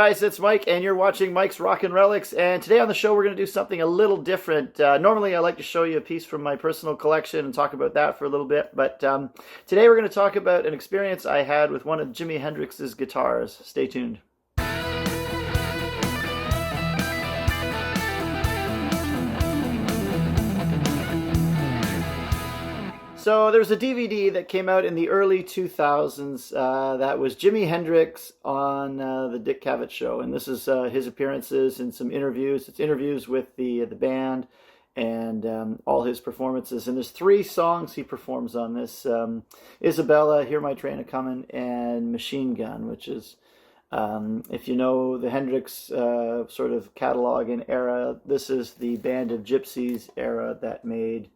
Guys, it's Mike, and you're watching Mike's Rockin' Relics. And today on the show, we're going to do something a little different. Normally, I like to show you a piece from my personal collection and talk about that for a little bit. But today, we're going to talk about an experience I had with one of Jimi Hendrix's guitars. Stay tuned. So there's a DVD that came out in the early 2000s that was Jimi Hendrix on the Dick Cavett show, and this is his appearances and some interviews. It's interviews with the band and all his performances. And there's 3 songs he performs on this: Isabella, Hear My Train A-Comin', and Machine Gun, which is, if you know the Hendrix sort of catalog and era, this is the Band of Gypsies era that made.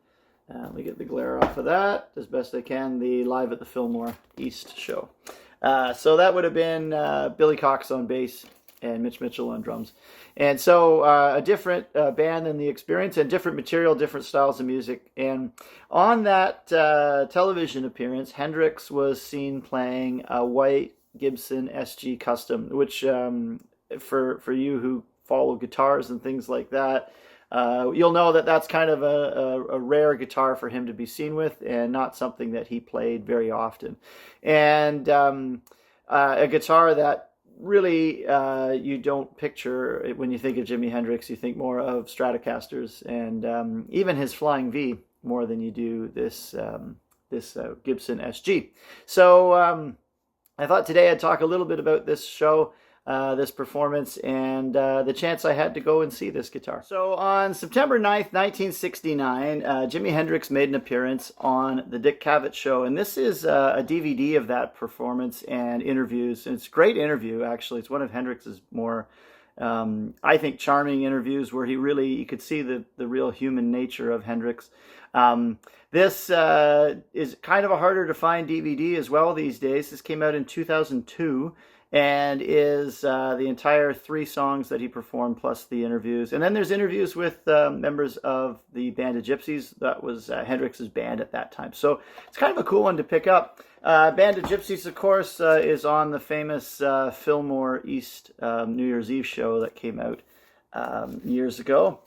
Let me get the glare off of that as best I can. The Live at the Fillmore East show. So that would have been Billy Cox on bass and Mitch Mitchell on drums. And so a different band than the Experience, and different material, different styles of music. And on that television appearance, Hendrix was seen playing a white Gibson SG Custom, which for you who follow guitars and things like that, you'll know that that's kind of a rare guitar for him to be seen with, and not something that he played very often. And a guitar that really you don't picture when you think of Jimi Hendrix. You think more of Stratocasters and even his Flying V more than you do this Gibson SG. So I thought today I'd talk a little bit about this show, this performance, and the chance I had to go and see this guitar. So on September 9th, 1969, Jimi Hendrix made an appearance on the Dick Cavett show, and this is a DVD of that performance and interviews. And it's a great interview, actually. It's one of Hendrix's more, I think, charming interviews, where you could see the real human nature of Hendrix. This is kind of a harder to find DVD as well these days. This came out in 2002. And is the entire 3 songs that he performed plus the interviews. And then there's interviews with members of the Band of Gypsies. That was Hendrix's band at that time. So it's kind of a cool one to pick up. Band of Gypsies, of course, is on the famous Fillmore East New Year's Eve show that came out years ago.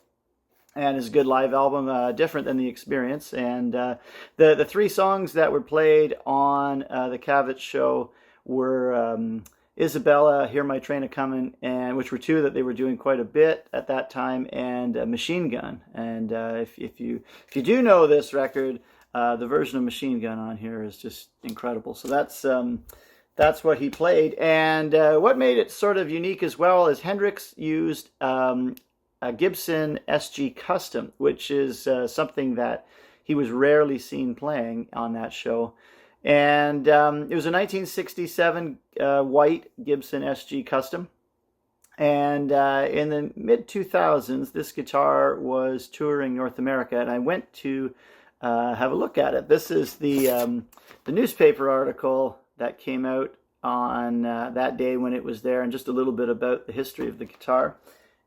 And is a good live album, different than the Experience. And the 3 songs that were played on the Cavett show were Isabella, Hear My Train A-Comin', and which were 2 that they were doing quite a bit at that time, and Machine Gun. And if you do know this record, the version of Machine Gun on here is just incredible. So that's what he played. And what made it sort of unique as well is Hendrix used a Gibson SG Custom, which is something that he was rarely seen playing on that show. And it was a 1967 white Gibson SG Custom. And in the mid-2000s, this guitar was touring North America, and I went to have a look at it. This is the newspaper article that came out on that day when it was there, and just a little bit about the history of the guitar.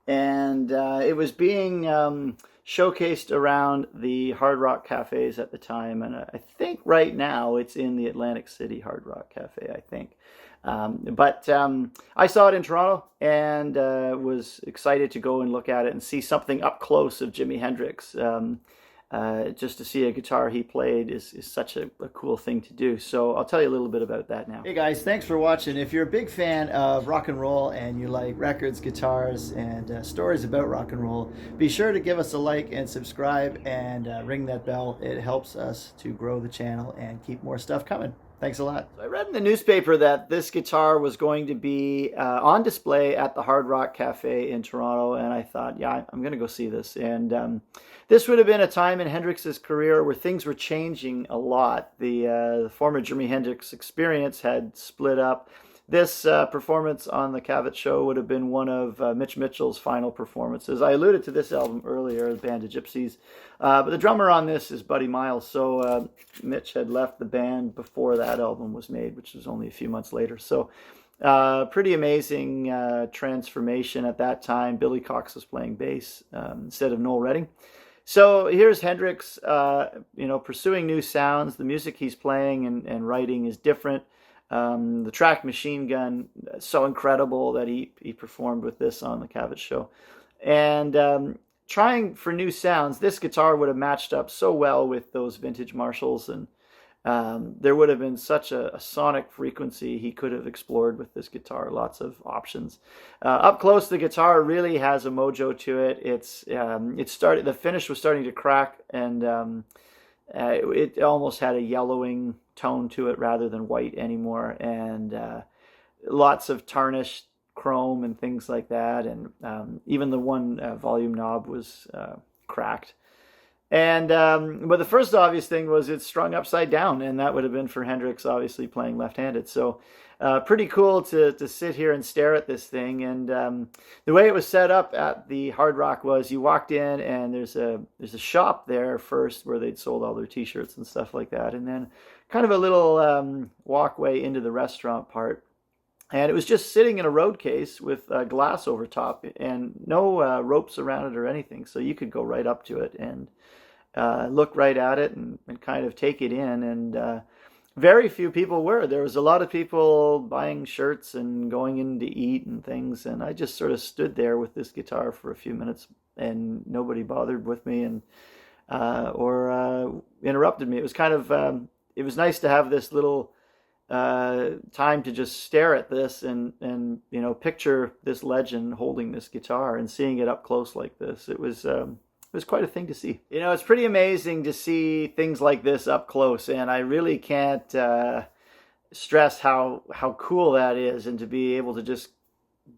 And it was being showcased around the Hard Rock cafes at the time, and I think right now it's in the Atlantic City Hard Rock Cafe, I think. But I saw it in Toronto and was excited to go and look at it and see something up close of Jimi Hendrix. Just to see a guitar he played is such a cool thing to do. So I'll tell you a little bit about that now. Hey guys, thanks for watching. If you're a big fan of rock and roll and you like records, guitars, and stories about rock and roll, be sure to give us a like and subscribe and ring that bell. It helps us to grow the channel and keep more stuff coming. Thanks a lot. So I read in the newspaper that this guitar was going to be on display at the Hard Rock Cafe in Toronto, and I thought, yeah, I'm going to go see this. And this would have been a time in Hendrix's career where things were changing a lot. The former Jimi Hendrix Experience had split up. This performance on the Cavett show would have been one of Mitch Mitchell's final performances. I alluded to this album earlier, the Band of Gypsies, but the drummer on this is Buddy Miles. So Mitch had left the band before that album was made, which was only a few months later. So pretty amazing transformation at that time. Billy Cox was playing bass instead of Noel Redding. So here's Hendrix, pursuing new sounds. The music he's playing and writing is different. The track Machine Gun, so incredible that he performed with this on the Cavett show. And trying for new sounds, this guitar would have matched up so well with those vintage Marshalls, and there would have been such a sonic frequency he could have explored with this guitar. Lots of options. Up close, the guitar really has a mojo to it. The finish was starting to crack, and it almost had a yellowing tone to it rather than white anymore, and lots of tarnished chrome and things like that, and even the one volume knob was cracked. And but the first obvious thing was it's strung upside down, and that would have been for Hendrix, obviously playing left-handed. So pretty cool to sit here and stare at this thing. And the way it was set up at the Hard Rock was you walked in, and there's a shop there first where they'd sold all their T-shirts and stuff like that, and then kind of a little walkway into the restaurant part. And it was just sitting in a road case with glass over top and no ropes around it or anything. So you could go right up to it and look right at it and kind of take it in. And very few people were. There was a lot of people buying shirts and going in to eat and things. And I just sort of stood there with this guitar for a few minutes, and nobody bothered with me and or interrupted me. It was kind of, it was nice to have this little time to just stare at this and picture this legend holding this guitar and seeing it up close like this. It was quite a thing to see. It's pretty amazing to see things like this up close, and I really can't stress how cool that is, and to be able to just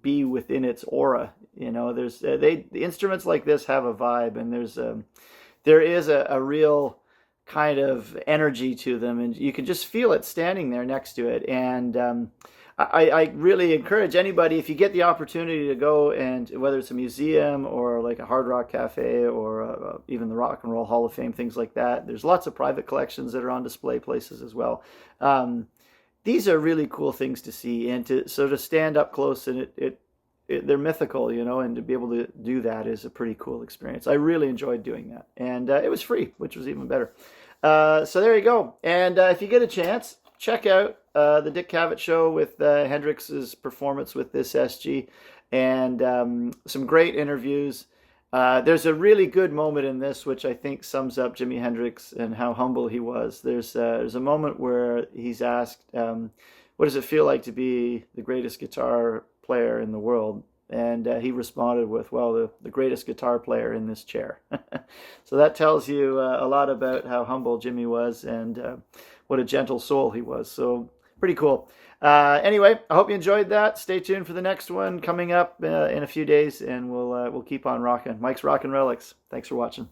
be within its aura. The instruments like this have a vibe, and there is a real kind of energy to them, and you can just feel it standing there next to it. And I really encourage anybody, if you get the opportunity to go, and whether it's a museum or like a Hard Rock Cafe or even the Rock and Roll Hall of Fame, things like that. There's lots of private collections that are on display places as well. These are really cool things to see, and to stand up close, and they're mythical, and to be able to do that is a pretty cool experience. I really enjoyed doing that, and it was free, which was even better. So there you go. And if you get a chance, check out the Dick Cavett show with Hendrix's performance with this SG, and some great interviews. There's a really good moment in this, which I think sums up Jimi Hendrix and how humble he was. There's a moment where he's asked, what does it feel like to be the greatest guitar player in the world? And he responded with, well, the greatest guitar player in this chair. So that tells you a lot about how humble Jimmy was, and what a gentle soul he was. So pretty cool. Anyway, I hope you enjoyed that. Stay tuned for the next one coming up in a few days, and we'll keep on rocking. Mike's Rockin' Relics. Thanks for watching.